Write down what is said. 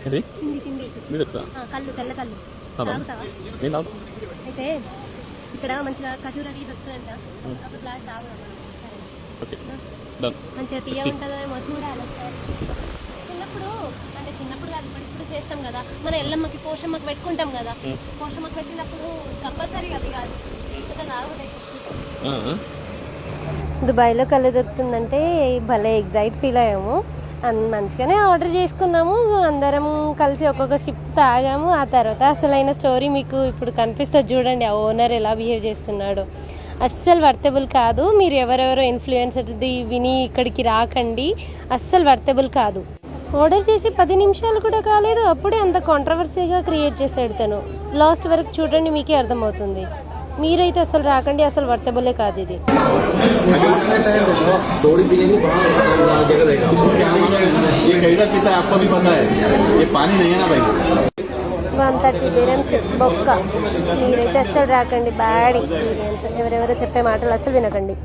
ఏంటి సింధి సింధి సింధి చెప్తా కళ్ళు తెల్ల కళ్ళు తాగుతావా? నేను తాగుతా. అయితే ఇక్కడ మంచిగా ఖజూర టీ దొరుకుతుందంట, ఒక గ్లాస్ తాగుదాం. Okay done. మంచిగా తీయ ఉంటుందేమో చూడాలి ఒకసారి. చిన్నప్పుడు కాదు, ఇప్పుడు చేస్తాం కదా, మన ఎల్లమ్మకి పోషమ్మకి పెట్టుకుంటాం కదా, పోషమ్మకి పెట్టినప్పుడు కంపల్సరీ అది కాదు దుబాయ్లో కళ్ళు దొరుకుతుందంటే భలే ఎగ్జైట్ ఫీల్ అయ్యాము. మంచిగానే ఆర్డర్ చేసుకున్నాము, అందరం కలిసి ఒక్కొక్క సిప్ తాగాము. ఆ తర్వాత అసలైన స్టోరీ మీకు ఇప్పుడు కనిపిస్తుంది చూడండి. ఆ ఓనర్ ఎలా బిహేవ్ చేస్తున్నాడు, అస్సలు వర్తబుల్ కాదు. మీరు ఎవరెవరో ఇన్ఫ్లుయెన్సర్ది విని ఇక్కడికి రాకండి, అస్సలు వర్తబుల్ కాదు. ఆర్డర్ చేసి 10 నిమిషాలు కూడా కాలేదు, అప్పుడే అంత కాంట్రవర్సీగా క్రియేట్ చేసాడు తను. లాస్ట్ వరకు చూడండి, మీకే అర్థమవుతుంది. మీరైతే అసలు రాకండి, అసలు వర్తబులే కాదు ఇది. 130 dirhams బొక్క. మీరైతే అస్సలు రాకండి, బ్యాడ్ ఎక్స్పీరియన్స్. ఎవరెవరో చెప్పే మాటలు అస్సలు వినకండి.